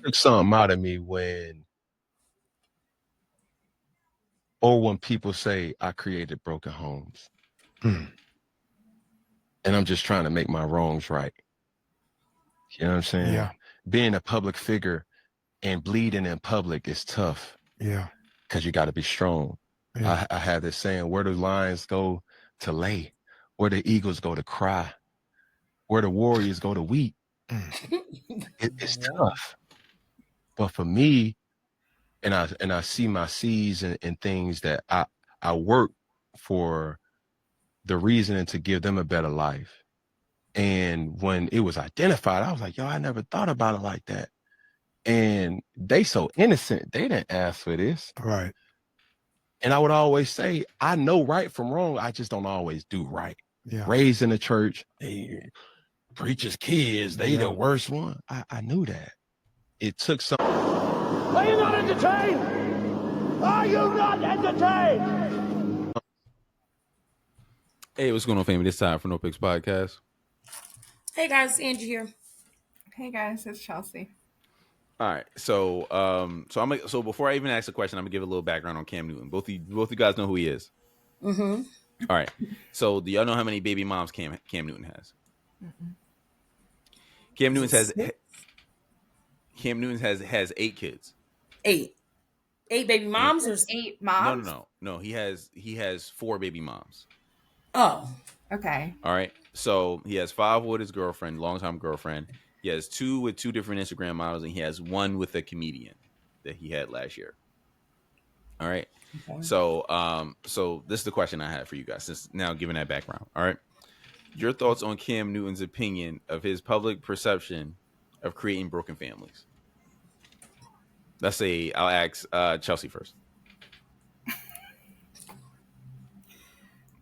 took something out of me when people say I created broken homes. And I'm just trying to make my wrongs right. You know what I'm saying? Yeah. Being a public figure and bleeding in public is tough. Yeah. Because you got to be strong. Yeah. I have this saying, where do lions go to lay? Where the eagles go to cry? Where the warriors go to weep? It's tough. But for me, and I see my seeds and things that I work for the reason to give them a better life. And when it was identified, I was like, yo, I never thought about it like that. And they so innocent. They didn't ask for this. Right. And I would always say, I know right from wrong. I just don't always do right. Yeah. Raised in the church, they preachers' kids, they the Yeah. worst one. I knew that. It took some. Are you not entertained? Are you not entertained? Hey, what's going on, family? This time for No Picks Podcast. Hey guys, Angie here. Hey guys, it's Chelsea. All right, so so before I even ask the question, I'm gonna give a little background on Cam Newton. Both of you guys know who he is. Mm-hmm. All right, so do y'all know how many baby moms Cam Newton has? Mm-mm. Cam Newton has 8 kids. 8 baby moms or 8 moms? No. He has 4 baby moms. Oh, okay. All right, so he has 5 with his girlfriend, longtime girlfriend. He has 2 with 2 different Instagram models, and he has 1 with a comedian that he had last year. All right. Okay. So this is the question I have for you guys, since now giving that background. All right. Your thoughts on Cam Newton's opinion of his public perception of creating broken families. I'll ask Chelsea first.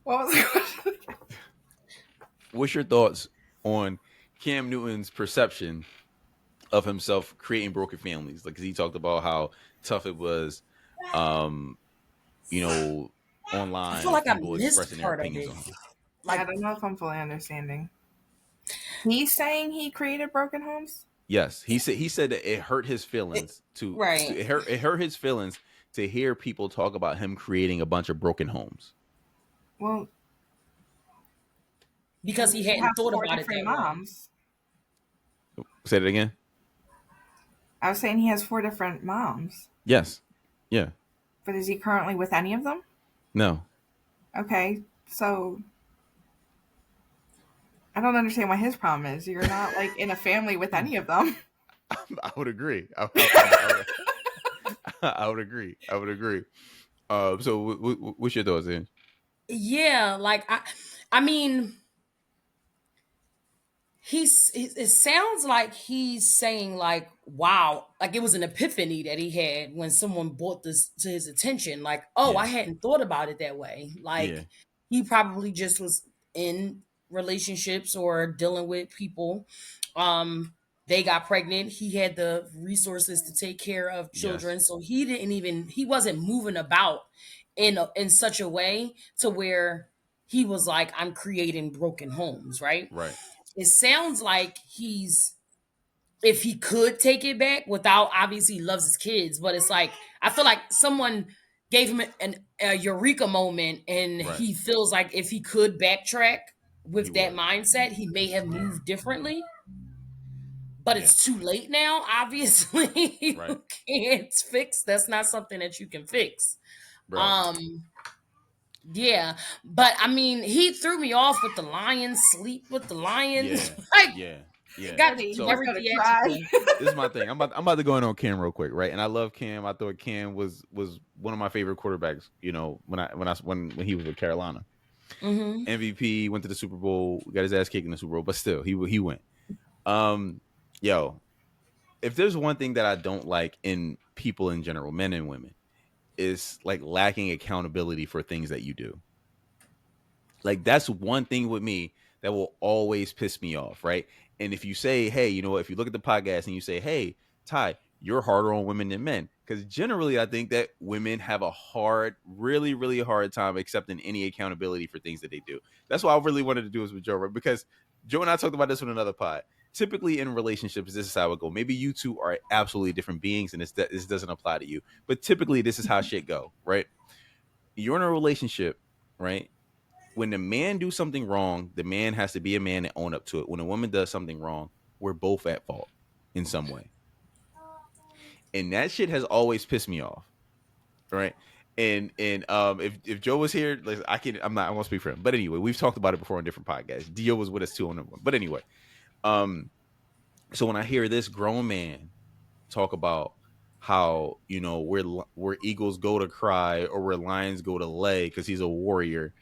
What was the question? What's your thoughts on Cam Newton's perception of himself creating broken families? Like, 'cause he talked about how tough it was, online. I feel like I missed their part of opinions it. on him. I don't know if I'm fully understanding. He's saying he created broken homes? Yes, he said that it hurt his feelings it hurt his feelings to hear people talk about him creating a bunch of broken homes. Well, because he hadn't thought about it that moms. Say that again. I was saying he has 4 different moms. Yes. Yeah. But is he currently with any of them? No. Okay, so I don't understand what his problem is. You're not like in a family with any of them. I would agree. I would agree. So what's your thoughts, Ange? Yeah, like I mean, it sounds like he's saying like, wow, like it was an epiphany that he had when someone brought this to his attention. Like, oh, I hadn't thought about it that way. Like he probably just was in relationships or dealing with people. They got pregnant. He had the resources to take care of children. Yes. So he wasn't moving about in such a way to where he was like, I'm creating broken homes, right? Right. It sounds like if he could take it back without, obviously he loves his kids, but it's like, I feel like someone gave him a eureka moment and he feels like if he could backtrack with that mindset, he may have moved differently. But it's too late now, obviously. You can't fix. That's not something that you can fix. Right. Yeah, but I mean, he threw me off with the lions. Sleep with the lions. Yeah. Got so, this is my thing. I'm about to go in on Cam real quick, right? And I love Cam. I thought Cam was one of my favorite quarterbacks. When he was with Carolina, MVP, went to the Super Bowl, got his ass kicked in the Super Bowl, but still he went. If there's one thing that I don't like in people in general, men and women, is like lacking accountability for things that you do. Like that's one thing with me that will always piss me off, right? And if you say, hey, if you look at the podcast and you say, hey, Ty, you're harder on women than men, because generally I think that women have a really, really hard time accepting any accountability for things that they do. That's why I really wanted to do this with Joe, right? Because Joe and I talked about this on another pod. typically in relationships, this is how it go. Maybe you two are absolutely different beings, and this doesn't apply to you. But typically, this is how shit go, right? You're in a relationship, right? When the man do something wrong, the man has to be a man and own up to it. When a woman does something wrong, we're both at fault in some way, and that shit has always pissed me off, right? And if Joe was here, like, I won't speak for him, but anyway, we've talked about it before on different podcasts. Dio was with us too on that one, but anyway, um, so when I hear this grown man talk about how, you know, where eagles go to cry or where lions go to lay because he's a warrior,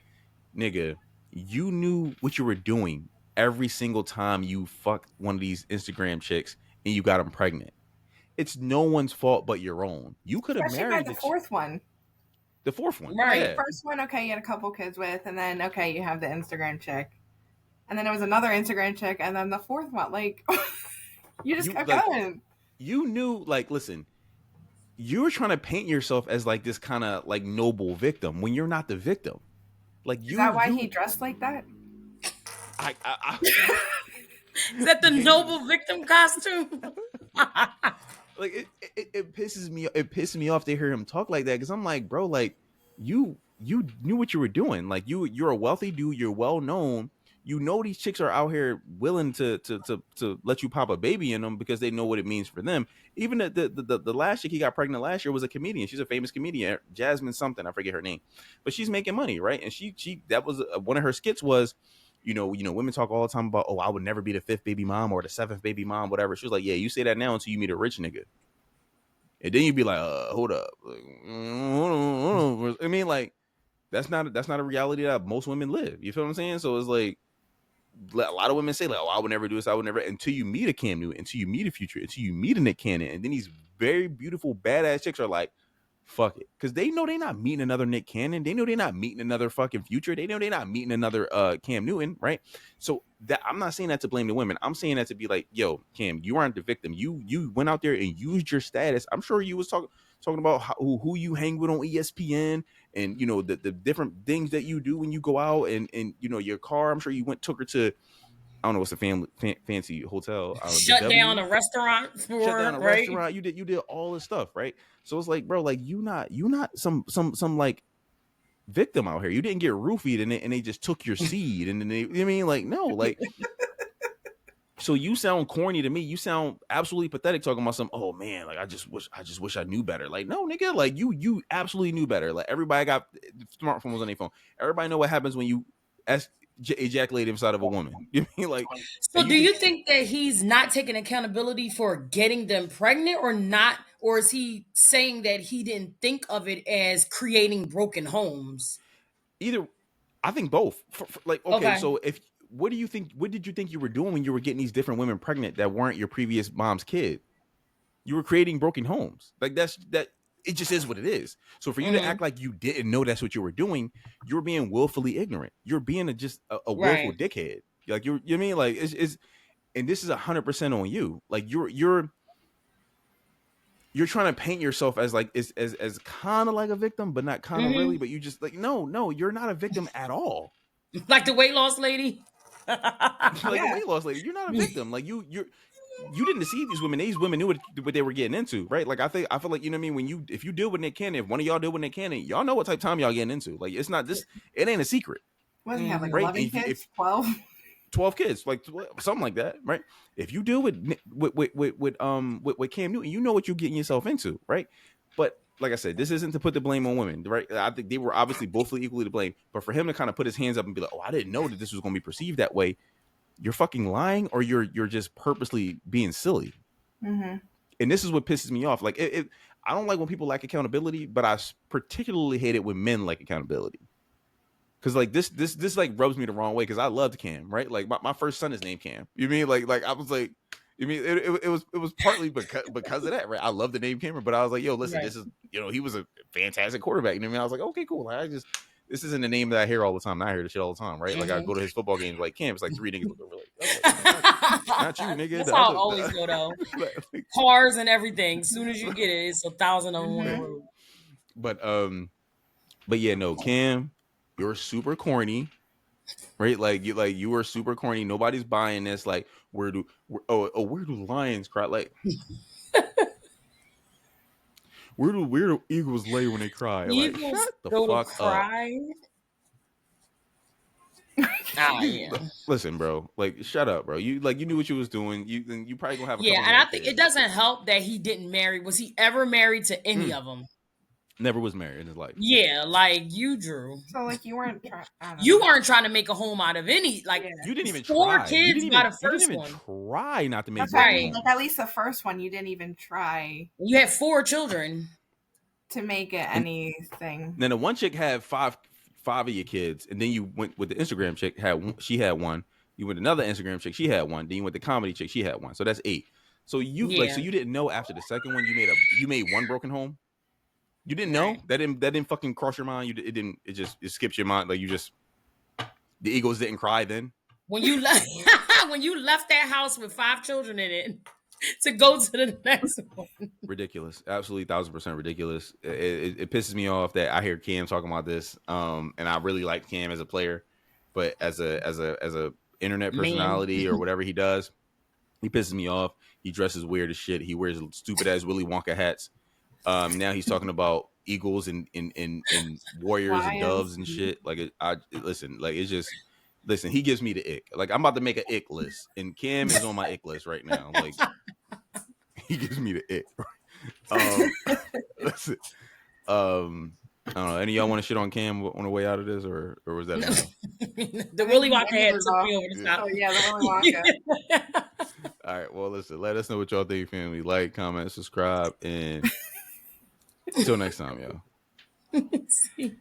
nigga, you knew what you were doing every single time you fucked one of these Instagram chicks and you got them pregnant. It's no one's fault but your own. You could have Especially by married the fourth one. the fourth one, Right. Like, yeah. first one, okay, you had a couple kids with, and then, okay, you have the Instagram chick. And then it was another Instagram chick, and then the fourth one. Like, you just kept going. You knew, like, listen, you were trying to paint yourself as like this kind of like noble victim when you're not the victim. Like, Is that why he dressed like that? Is that the noble victim costume? Like it pisses me. It pisses me off to hear him talk like that because I'm like, bro, like you knew what you were doing. Like you're a wealthy dude. You're well known. You know these chicks are out here willing to let you pop a baby in them because they know what it means for them. Even the last chick he got pregnant last year was a comedian. She's a famous comedian, Jasmine something. I forget her name, but she's making money, right? And she that was one of her skits was. You know, women talk all the time about, oh, I would never be the fifth baby mom or the seventh baby mom, whatever. She was like, yeah, you say that now until you meet a rich nigga. And then you'd be like, hold up. Like, I mean, like, that's not a reality that most women live. You feel what I'm saying? So it's like, a lot of women say, like, oh, I would never do this. I would never, until you meet a Cam Newton, until you meet a Future, until you meet a Nick Cannon. And then these very beautiful, badass chicks are like, fuck it. Because they know they're not meeting another Nick Cannon. They know they're not meeting another fucking Future. They know they're not meeting another Cam Newton, right? So that I'm not saying that to blame the women. I'm saying that to be like, yo, Cam, you aren't the victim. You went out there and used your status. I'm sure you was talking about who you hang with on ESPN and, you know, the different things that you do when you go out and you know, your car. I'm sure you took her to, I don't know what's a fancy hotel. Shut down a restaurant for, shut down a right? restaurant. You did all this stuff, right? So it's like, bro, like you not some like victim out here. You didn't get roofied and they just took your seed and then they, you know what I mean, like, no, like. So you sound corny to me. You sound absolutely pathetic talking about some, oh man, like I just wish I knew better. Like, no, nigga, like you absolutely knew better. Like everybody got smartphones on their phone. Everybody know what happens when you ejaculate inside of a woman. You mean like? So do you think that he's not taking accountability for getting them pregnant or not? Or is he saying that he didn't think of it as creating broken homes? Either, I think both. Like, okay, so what did you think you were doing when you were getting these different women pregnant that weren't your previous mom's kid? You were creating broken homes. Like that it just is what it is. So for you to act like you didn't know that's what you were doing, you're being willfully ignorant. You're being a willful dickhead. Like you know what I mean? Like it's and this is 100% on you. Like you're trying to paint yourself as like as kind of like a victim, but not kind of really. But you just like no, you're not a victim at all. Like the weight loss lady. The weight loss lady. You're not a victim. Like you didn't deceive these women. These women knew what they were getting into, right? Like I feel like, you know what I mean. If you deal with Nick Cannon, if one of y'all deal with Nick Cannon, y'all know what type of time y'all getting into. Like it's not this. It ain't a secret. What does he have, like 11 kids? 12 kids, like something like that, right? If you deal with Cam Newton, you know what you're getting yourself into, right? But like I said, this isn't to put the blame on women, right? I think they were obviously both equally to blame, but for him to kind of put his hands up and be like, "Oh, I didn't know that this was going to be perceived that way," you're fucking lying, or you're just purposely being silly. And this is what pisses me off. Like, I don't like when people lack accountability, but I particularly hate it when men lack accountability. Cause like this like rubs me the wrong way. Cause I loved Cam, right? Like my first son is named Cam. You mean like I was like, you mean it was partly because of that, right? I love the name Cameron, but I was like, yo, listen, this is, you know, he was a fantastic quarterback. You know what I mean? I was like, okay, cool. Like, this isn't a name that I hear all the time. And I hear the shit all the time, right? Like I go to his football games, like Cam, it's like 3 niggas look over like, not you, nigga. That's how it always go though. Cars and everything. As soon as you get it, it's 1,000 on one road. But yeah, no, Cam. You're super corny. right? Like you were super corny. Nobody's buying this. Like where do lions cry? Like where do eagles lay when they cry? Like Eagles shut the go to fuck up. cry. Ah, yeah. Listen, bro. Like shut up, bro. You knew what you was doing. You probably gonna have a Yeah, couple and more I think it kids. doesn't help that he didn't marry. Was he ever married to any Mm. of them? Never was married in his life. Yeah, like you, Drew. So like you weren't trying. You weren't trying to make a home out of any. Like Yeah. You didn't even 4 try. kids by the You didn't first even one. try not to make That's more what I Right. mean. homes. Like at least the first one, you didn't even try You had 4 children. to make it And- anything. Then the one chick had five of your kids, and then you went with the Instagram chick. She had one. You went another Instagram chick. She had one. Then you went the comedy chick. She had one. So that's 8. So Yeah. so you didn't know after the second one you made one broken home. You didn't know Right. that didn't fucking cross your mind. It skipped your mind. Like the Eagles didn't cry then. When you left, when you left that house with 5 children in it to go to the next one. Ridiculous, absolutely 1000% ridiculous. It pisses me off that I hear Cam talking about this, and I really like Cam as a player, but as a internet personality or whatever he does, he pisses me off. He dresses weird as shit. He wears stupid ass Willy Wonka hats. Now he's talking about eagles and warriors and doves and shit. Like listen, he gives me the ick. Like I'm about to make an ick list, and Cam is on my ick list right now. Like he gives me the ick. Listen, I don't know. Any of y'all want to shit on Cam on the way out of this, or was that enough? The Willy Wonka head took me over the top. Oh yeah, the Willy Wonka. All right. Well, listen. Let us know what y'all think, family. Like, comment, subscribe, and until next time, y'all. See.